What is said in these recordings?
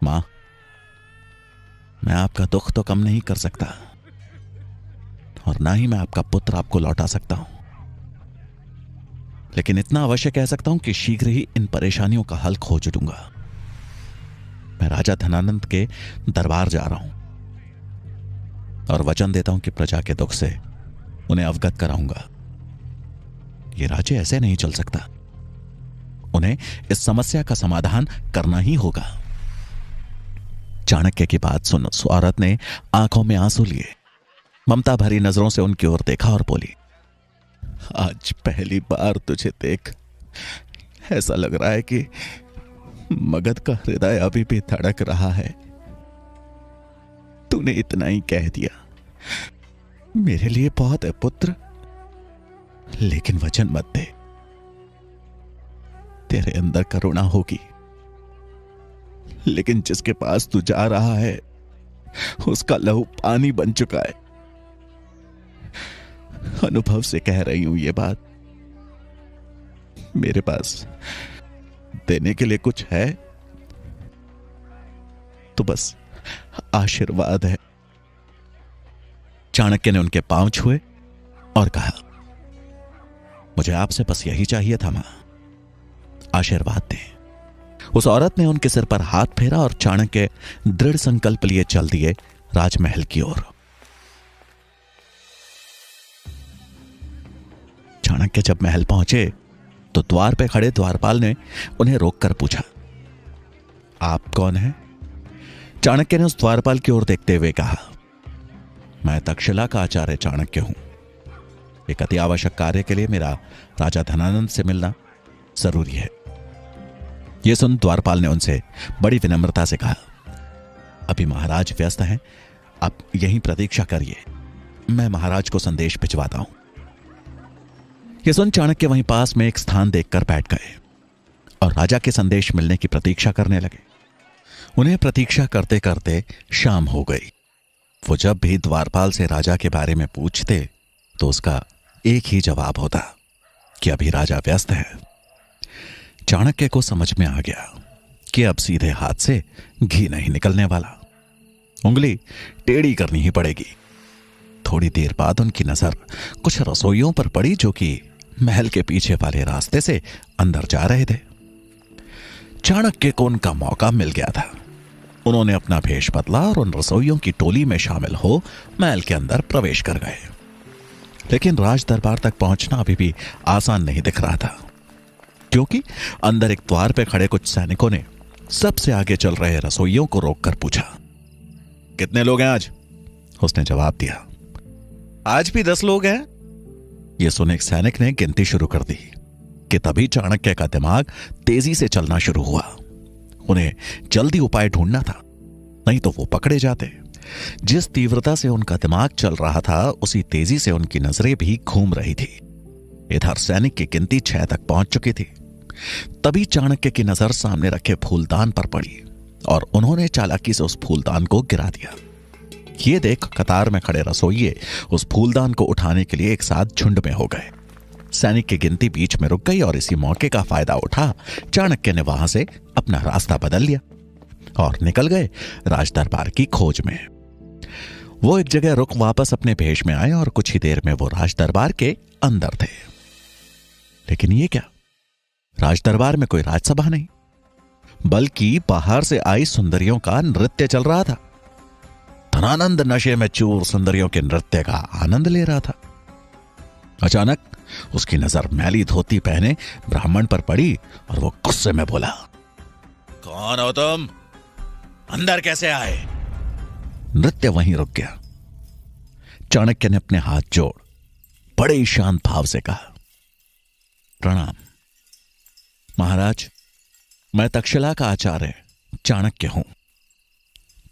मां, मैं आपका दुख तो कम नहीं कर सकता और ना ही मैं आपका पुत्र आपको लौटा सकता हूं, लेकिन इतना अवश्य कह सकता हूं कि शीघ्र ही इन परेशानियों का हल खोज दूंगा। मैं राजा धनानंद के दरबार जा रहा हूं और वचन देता हूं कि प्रजा के दुख से उन्हें अवगत कराऊंगा। ये राज्य ऐसे नहीं चल सकता, उन्हें इस समस्या का समाधान करना ही होगा। चाणक्य की बात सुन उस औरत ने आंखों में आंसू लिए ममता भरी नजरों से उनकी ओर देखा और बोली, आज पहली बार तुझे देख ऐसा लग रहा है कि मगध का हृदय अभी भी धड़क रहा है। तूने इतना ही कह दिया, मेरे लिए बहुत है पुत्र, लेकिन वचन मत दे, तेरे अंदर करुणा होगी, लेकिन जिसके पास तू जा रहा है उसका लहू पानी बन चुका है। अनुभव से कह रही हूं ये बात। मेरे पास देने के लिए कुछ है तो बस आशीर्वाद है। चाणक्य ने उनके पांव छुए और कहा, मुझे आपसे बस यही चाहिए था मां, आशीर्वाद दें। उस औरत ने उनके सिर पर हाथ फेरा और चाणक्य दृढ़ संकल्प लिए चल दिए राजमहल की ओर। चाणक्य जब महल पहुंचे तो द्वार पे खड़े द्वारपाल ने उन्हें रोककर पूछा, आप कौन हैं? चाणक्य ने उस द्वारपाल की ओर देखते हुए कहा, मैं तक्षशिला का आचार्य चाणक्य हूं। एक अति आवश्यक कार्य के लिए मेरा राजा धनानंद से मिलना जरूरी है। यह सुन द्वारपाल ने उनसे बड़ी विनम्रता से कहा, अभी महाराज व्यस्त हैं, आप यहीं प्रतीक्षा करिए, मैं महाराज को संदेश भिजवाता हूं। यह सुन चाणक्य वहीं पास में एक स्थान देखकर बैठ गए और राजा के संदेश मिलने की प्रतीक्षा करने लगे। उन्हें प्रतीक्षा करते करते शाम हो गई। वो जब भी द्वारपाल से राजा के बारे में पूछते तो उसका एक ही जवाब होता कि अभी राजा व्यस्त है। चाणक्य को समझ में आ गया कि अब सीधे हाथ से घी नहीं निकलने वाला, उंगली टेढ़ी करनी ही पड़ेगी। थोड़ी देर बाद उनकी नजर कुछ रसोइयों पर पड़ी जो कि महल के पीछे वाले रास्ते से अंदर जा रहे थे। चाणक्य को उनका मौका मिल गया था। उन्होंने अपना भेष बदला और उन रसोइयों की टोली में शामिल हो महल के अंदर प्रवेश कर गए। लेकिन राज दरबार तक पहुंचना अभी भी आसान नहीं दिख रहा था, क्योंकि अंदर एक द्वार पे खड़े कुछ सैनिकों ने सबसे आगे चल रहे रसोइयों को रोककर पूछा, कितने लोग हैं आज? उसने जवाब दिया, आज भी 10 लोग हैं। यह सुन एक सैनिक ने गिनती शुरू कर दी कि तभी चाणक्य का दिमाग तेजी से चलना शुरू हुआ। उन्हें जल्दी उपाय ढूंढना था, नहीं तो वो पकड़े जाते। जिस तीव्रता से उनका दिमाग चल रहा था उसी तेजी से उनकी नजरें भी घूम रही थी। इधर सैनिक की गिनती 6 तक पहुंच चुकी थी। तभी चाणक्य की नजर सामने रखे फूलदान पर पड़ी और उन्होंने चालाकी से उस फूलदान को गिरा दिया। ये देख कतार में खड़े रसोइये उस फूलदान को उठाने के लिए एक साथ झुंड में हो गए। सैनिक की गिनती बीच में रुक गई और इसी मौके का फायदा उठा चाणक्य ने वहां से अपना रास्ता बदल लिया और निकल गए राज दरबार की खोज में। वो एक जगह रुक वापस अपने भेष में आए और कुछ ही देर में वो राज दरबार के अंदर थे। लेकिन ये क्या, राज दरबार में कोई राजसभा नहीं, बल्कि बाहर से आई सुंदरियों का नृत्य चल रहा था। धनानंद नशे में चूर सुंदरियों के नृत्य का आनंद ले रहा था। अचानक उसकी नजर मैली धोती पहने ब्राह्मण पर पड़ी और वो गुस्से में बोला, कौन हो तुम? अंदर कैसे आए? नृत्य वहीं रुक गया। चाणक्य ने अपने हाथ जोड़ बड़े ही शांत भाव से कहा, प्रणाम महाराज, मैं तक्षशिला का आचार्य चाणक्य हूं।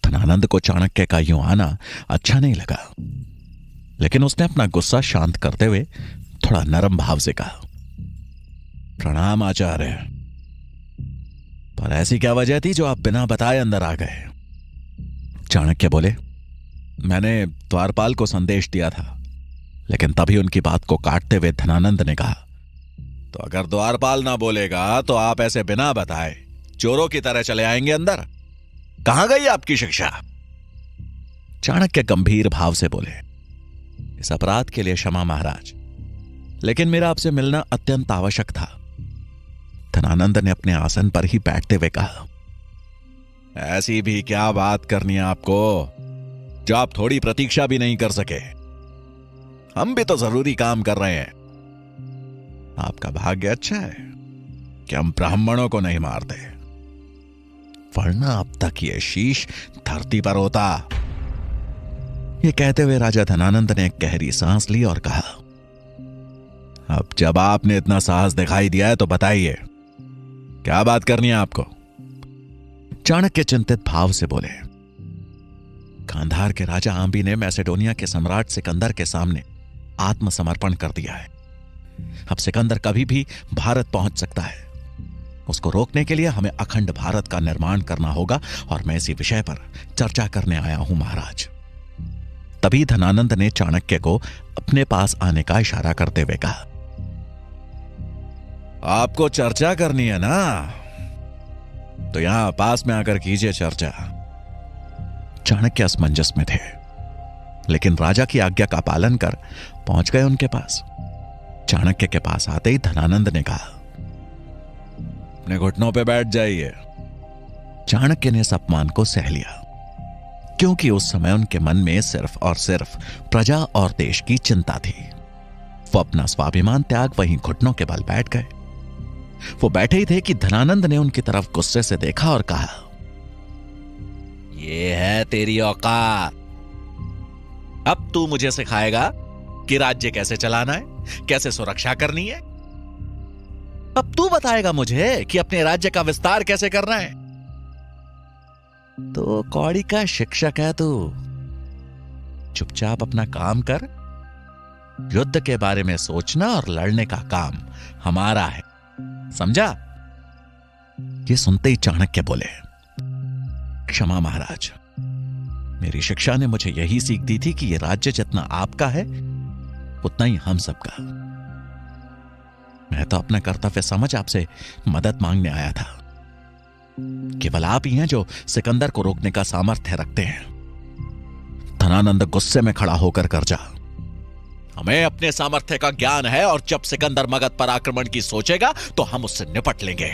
धनानंद को चाणक्य का यूं आना अच्छा नहीं लगा, लेकिन उसने अपना गुस्सा शांत करते हुए थोड़ा नरम भाव से कहा, प्रणाम आचार्य, पर ऐसी क्या वजह थी जो आप बिना बताए अंदर आ गए? चाणक्य बोले, मैंने द्वारपाल को संदेश दिया था। लेकिन तभी उनकी बात को काटते हुए धनानंद ने कहा, तो अगर द्वारपाल ना बोलेगा तो आप ऐसे बिना बताए चोरों की तरह चले आएंगे अंदर? कहां गई आपकी शिक्षा? चाणक्य गंभीर भाव से बोले, इस अपराध के लिए क्षमा महाराज, लेकिन मेरा आपसे मिलना अत्यंत आवश्यक था। धनानंद ने अपने आसन पर ही बैठते हुए कहा, ऐसी भी क्या बात करनी है आपको जो आप थोड़ी प्रतीक्षा भी नहीं कर सके? हम भी तो जरूरी काम कर रहे हैं। आपका भाग्य अच्छा है कि हम ब्राह्मणों को नहीं मारते, वरना अब तक ये शीश धरती पर होता। ये कहते हुए राजा धनानंद ने एक गहरी सांस ली और कहा, अब जब आपने इतना साहस दिखाई दिया है तो बताइए, क्या बात करनी है आपको? चाणक्य चिंतित भाव से बोले, गांधार के राजा आंबी ने मैसेडोनिया के सम्राट सिकंदर के सामने आत्मसमर्पण कर दिया है। अब सिकंदर कभी भी भारत पहुंच सकता है। उसको रोकने के लिए हमें अखंड भारत का निर्माण करना होगा और मैं इसी विषय पर चर्चा करने आया हूं महाराज। तभी धनानंद ने चाणक्य को अपने पास आने का इशारा करते हुए कहा, आपको चर्चा करनी है ना, तो यहां पास में आकर कीजिए चर्चा। चाणक्य असमंजस में थे, लेकिन राजा की आज्ञा का पालन कर पहुंच गए उनके पास। चाणक्य के पास आते ही धनानंद ने कहा, अपने घुटनों पे बैठ जाइए। चाणक्य ने इस अपमान को सह लिया, क्योंकि उस समय उनके मन में सिर्फ और सिर्फ प्रजा और देश की चिंता थी। वो अपना स्वाभिमान त्याग वहीं घुटनों के बल बैठ गए। वो बैठे ही थे कि धनानंद ने उनकी तरफ गुस्से से देखा और कहा, ये है तेरी औकात। अब तू मुझे सिखाएगा कि राज्य कैसे चलाना है, कैसे सुरक्षा करनी है। अब तू बताएगा मुझे कि अपने राज्य का विस्तार कैसे करना है। तो कौड़ी का शिक्षक है तू। चुपचाप अपना काम कर। युद्ध के बारे में सोचना और लड़ने का काम हमारा है, समझा? ये सुनते ही चाणक्य बोले, क्षमा महाराज, मेरी शिक्षा ने मुझे यही सीख दी थी कि यह राज्य जितना आपका है उतना ही हम सबका। मैं तो अपना कर्तव्य समझ आपसे मदद मांगने आया था। केवल आप ही हैं जो सिकंदर को रोकने का सामर्थ्य रखते हैं। धनानंद गुस्से में खड़ा होकर गरजा, हमें अपने सामर्थ्य का ज्ञान है और जब सिकंदर मगध पर आक्रमण की सोचेगा तो हम उससे निपट लेंगे।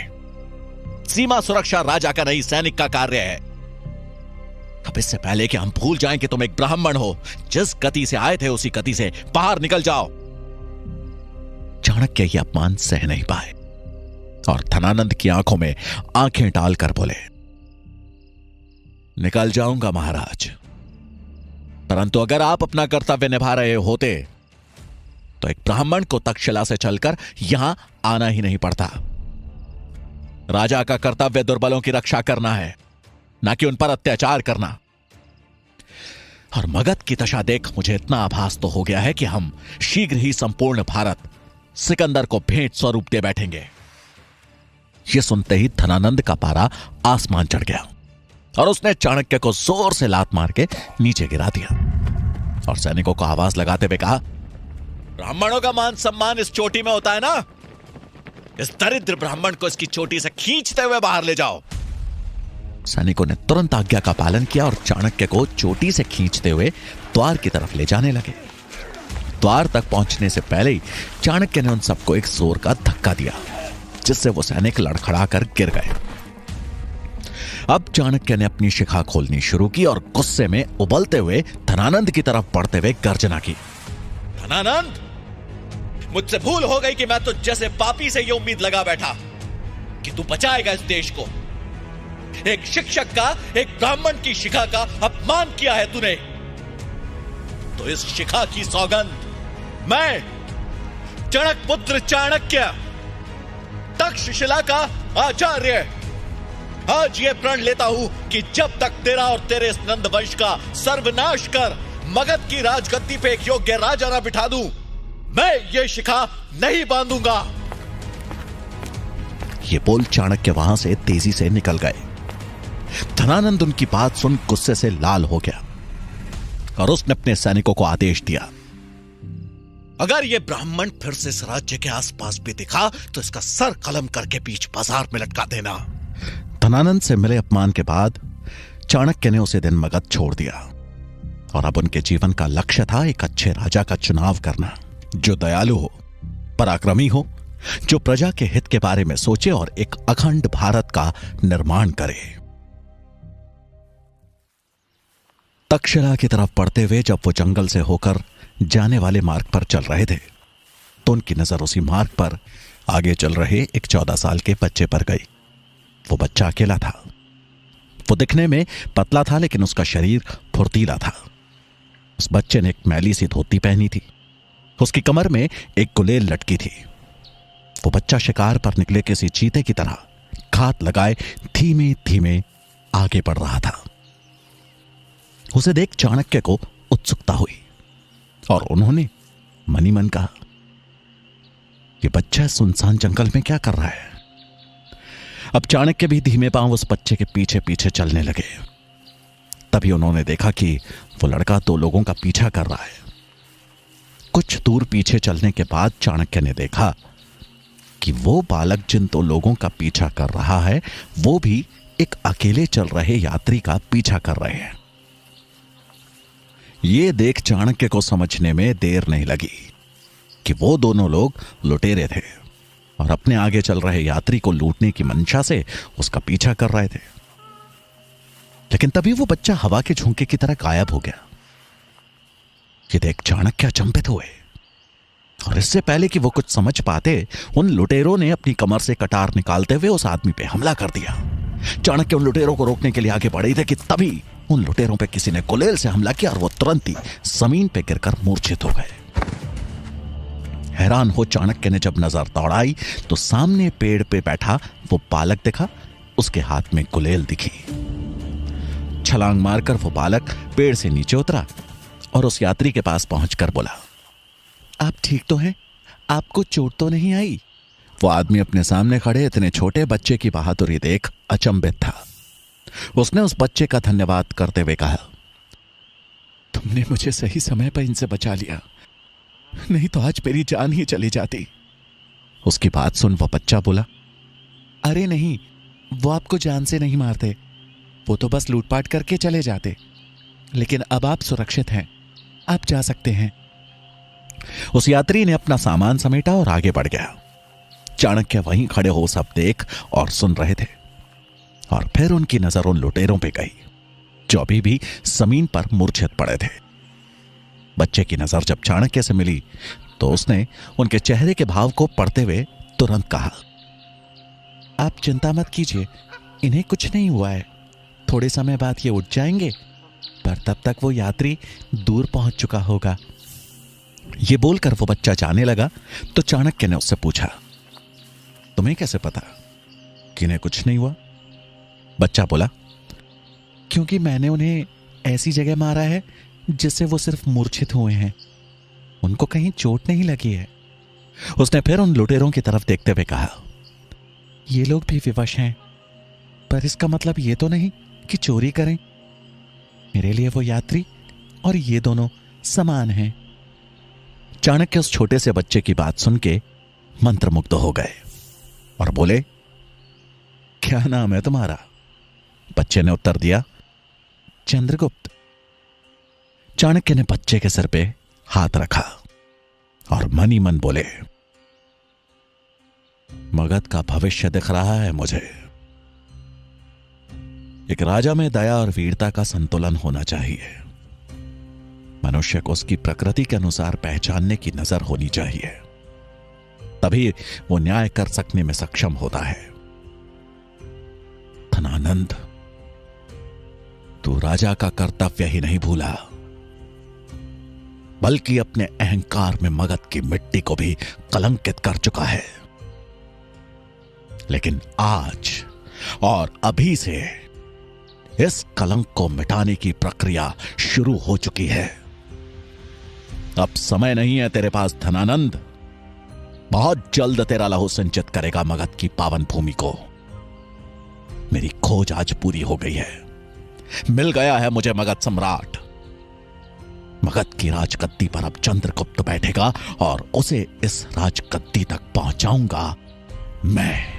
सीमा सुरक्षा राजा का नहीं, सैनिक का कार्य है। अब इससे पहले कि हम भूल जाएं कि तुम एक ब्राह्मण हो, जिस गति से आए थे उसी गति से बाहर निकल जाओ। चाणक्य यह अपमान सह नहीं पाए और धनानंद की आंखों में आंखें डालकर बोले, निकल जाऊंगा महाराज, परंतु अगर आप अपना कर्तव्य निभा रहे होते तो एक ब्राह्मण को तक्षशिला से चलकर यहां आना ही नहीं पड़ता। राजा का कर्तव्य दुर्बलों की रक्षा करना है, ना कि उन पर अत्याचार करना। और मगध की दशा देख मुझे इतना आभास तो हो गया है कि हम शीघ्र ही संपूर्ण भारत सिकंदर को भेंट स्वरूप दे बैठेंगे। यह सुनते ही धनानंद का पारा आसमान चढ़ गया और उसने चाणक्य को जोर से लात मार के नीचे गिरा दिया और सैनिकों को आवाज लगाते हुए कहा, ब्राह्मणों का मान सम्मान इस चोटी में होता है ना? इस दरिद्र ब्राह्मण को इसकी चोटी से खींचते हुए बाहर ले जाओ। सैनिकों ने तुरंत आज्ञा का पालन किया और चाणक्य को चोटी से खींचते हुए द्वार की तरफ ले जाने लगे। द्वार तक पहुंचने से पहले ही चाणक्य ने उन सबको एक जोर का धक्का दिया, जिससे वो सैनिक लड़खड़ाकर गिर गए। अब चाणक्य ने अपनी शिखा खोलनी शुरू की और गुस्से में उबलते हुए धनानंद की तरफ बढ़ते हुए गर्जना की, धनानंद, मुझसे भूल हो गई कि मैं तो जैसे पापी से ये उम्मीद लगा बैठा कि तू बचाएगा इस देश को। एक शिक्षक का, एक ब्राह्मण की शिखा का अपमान किया है तूने। तो इस शिखा की सौगंध मैं, चणक पुत्र चाणक्य, तक्षशिला का आचार्य, आज ये प्रण लेता हूं कि जब तक तेरा और तेरे इस नंद वंश का सर्वनाश कर मगध की राजगद्दी पे एक योग्य राजा ना बिठा दूं, मैं ये शिखा नहीं बांधूंगा। ये बोल चाणक्य वहां से तेजी से निकल गए। धनानंद उनकी बात सुन गुस्से से लाल हो गया और उसने अपने सैनिकों को आदेश दिया, अगर यह ब्राह्मण फिर से इस राज्य के आसपास भी दिखा तो इसका सर कलम करके बीच बाजार में लटका देना। धनानंद से मिले अपमान के बाद चाणक्य ने उसे दिन मगध छोड़ दिया और अब उनके जीवन का लक्ष्य था एक अच्छे राजा का चुनाव करना, जो दयालु हो, पराक्रमी हो, जो प्रजा के हित के बारे में सोचे और एक अखंड भारत का निर्माण करे। तक्षशिला की तरफ बढ़ते हुए जब वो जंगल से होकर जाने वाले मार्ग पर चल रहे थे तो उनकी नजर उसी मार्ग पर आगे चल रहे एक 14 साल के बच्चे पर गई। वो बच्चा अकेला था। वो दिखने में पतला था लेकिन उसका शरीर फुर्तीला था। उस बच्चे ने एक मैली सी धोती पहनी थी। उसकी कमर में एक गुलेल लटकी थी। वो बच्चा शिकार पर निकले किसी चीते की तरह घात लगाए धीमे धीमे आगे बढ़ रहा था। उसे देख चाणक्य को उत्सुकता हुई और उन्होंने मनी मन कहा, ये बच्चा सुनसान जंगल में क्या कर रहा है? अब चाणक्य भी धीमे पांव उस बच्चे के पीछे पीछे चलने लगे। तभी उन्होंने देखा कि वो लड़का 2 लोगों का पीछा कर रहा है। कुछ दूर पीछे चलने के बाद चाणक्य ने देखा कि वो बालक जिन 2 लोगों का पीछा कर रहा है वो भी एक अकेले चल रहे यात्री का पीछा कर रहे हैं। ये देख चाणक्य को समझने में देर नहीं लगी कि वो दोनों लोग लुटेरे थे और अपने आगे चल रहे यात्री को लूटने की मंशा से उसका पीछा कर रहे थे। लेकिन तभी वो बच्चा हवा के झोंके की तरह गायब हो गया। ये देख चाणक्य अचंभित हुए और इससे पहले कि वो कुछ समझ पाते उन लुटेरों ने अपनी कमर से कटार निकालते हुए उस आदमी पे हमला कर दिया। चाणक्य उन लुटेरों को रोकने के लिए आगे बढ़े थे कि तभी उन लुटेरों पे किसी ने गुलेल से हमला किया और वो तुरंत ही जमीन पे गिरकर मूर्छित हो गए। हैरान हो चाणक्य ने जब नजर दौड़ाई तो सामने पेड़ पे बैठा वो बालक दिखा। उसके हाथ में गुलेल दिखी। छलांग मारकर वो बालक पेड़ से नीचे उतरा और उस यात्री के पास पहुंचकर बोला, आप ठीक तो हैं? आपको चोट तो नहीं आई? वो आदमी अपने सामने खड़े इतने छोटे बच्चे की बहादुरी देख अचंभित था। उसने उस बच्चे का धन्यवाद करते हुए कहा, तुमने मुझे सही समय पर इनसे बचा लिया, नहीं तो आज मेरी जान ही चली जाती। उसकी बात सुन वो बच्चा बोला, अरे नहीं, वो आपको जान से नहीं मारते, वो तो बस लूटपाट करके चले जाते। लेकिन अब आप सुरक्षित हैं, आप जा सकते हैं। उस यात्री ने अपना सामान समेटा और आगे बढ़ गया। चाणक्य वहीं खड़े हो सब देख और सुन रहे थे और फिर उनकी नजर उन लुटेरों पे गई जो अभी भी जमीन पर मूर्छित पड़े थे। बच्चे की नजर जब चाणक्य से मिली तो उसने उनके चेहरे के भाव को पढ़ते हुए तुरंत कहा, आप चिंता मत कीजिए, इन्हें कुछ नहीं हुआ है। थोड़े समय बाद ये उठ जाएंगे, पर तब तक वो यात्री दूर पहुंच चुका होगा। ये बोलकर वो बच्चा जाने लगा तो चाणक्य ने उससे पूछा, तुम्हें कैसे पता कि इन्हें कुछ नहीं हुआ? बच्चा बोला, क्योंकि मैंने उन्हें ऐसी जगह मारा है जिससे वो सिर्फ मूर्छित हुए हैं, उनको कहीं चोट नहीं लगी है। उसने फिर उन लुटेरों की तरफ देखते हुए कहा, ये लोग भी विवश हैं, पर इसका मतलब ये तो नहीं कि चोरी करें। मेरे लिए वो यात्री और ये दोनों समान हैं। चाणक्य उस छोटे से बच्चे की बात सुन के मंत्रमुग्ध हो गए और बोले, क्या नाम है तुम्हारा? बच्चे ने उत्तर दिया, चंद्रगुप्त। चाणक्य ने बच्चे के सिर पे हाथ रखा और मन ही मन बोले, मगध का भविष्य दिख रहा है मुझे। एक राजा में दया और वीरता का संतुलन होना चाहिए। मनुष्य को उसकी प्रकृति के अनुसार पहचानने की नजर होनी चाहिए, तभी वो न्याय कर सकने में सक्षम होता है। धनानंद, तू राजा का कर्तव्य ही नहीं भूला, बल्कि अपने अहंकार में मगध की मिट्टी को भी कलंकित कर चुका है। लेकिन आज और अभी से इस कलंक को मिटाने की प्रक्रिया शुरू हो चुकी है। अब समय नहीं है तेरे पास धनानंद। बहुत जल्द तेरा लहू सिंचित करेगा मगध की पावन भूमि को। मेरी खोज आज पूरी हो गई है। मिल गया है मुझे मगध सम्राट। मगध की राजगद्दी पर अब चंद्रगुप्त बैठेगा और उसे इस राजगद्दी तक पहुंचाऊंगा मैं।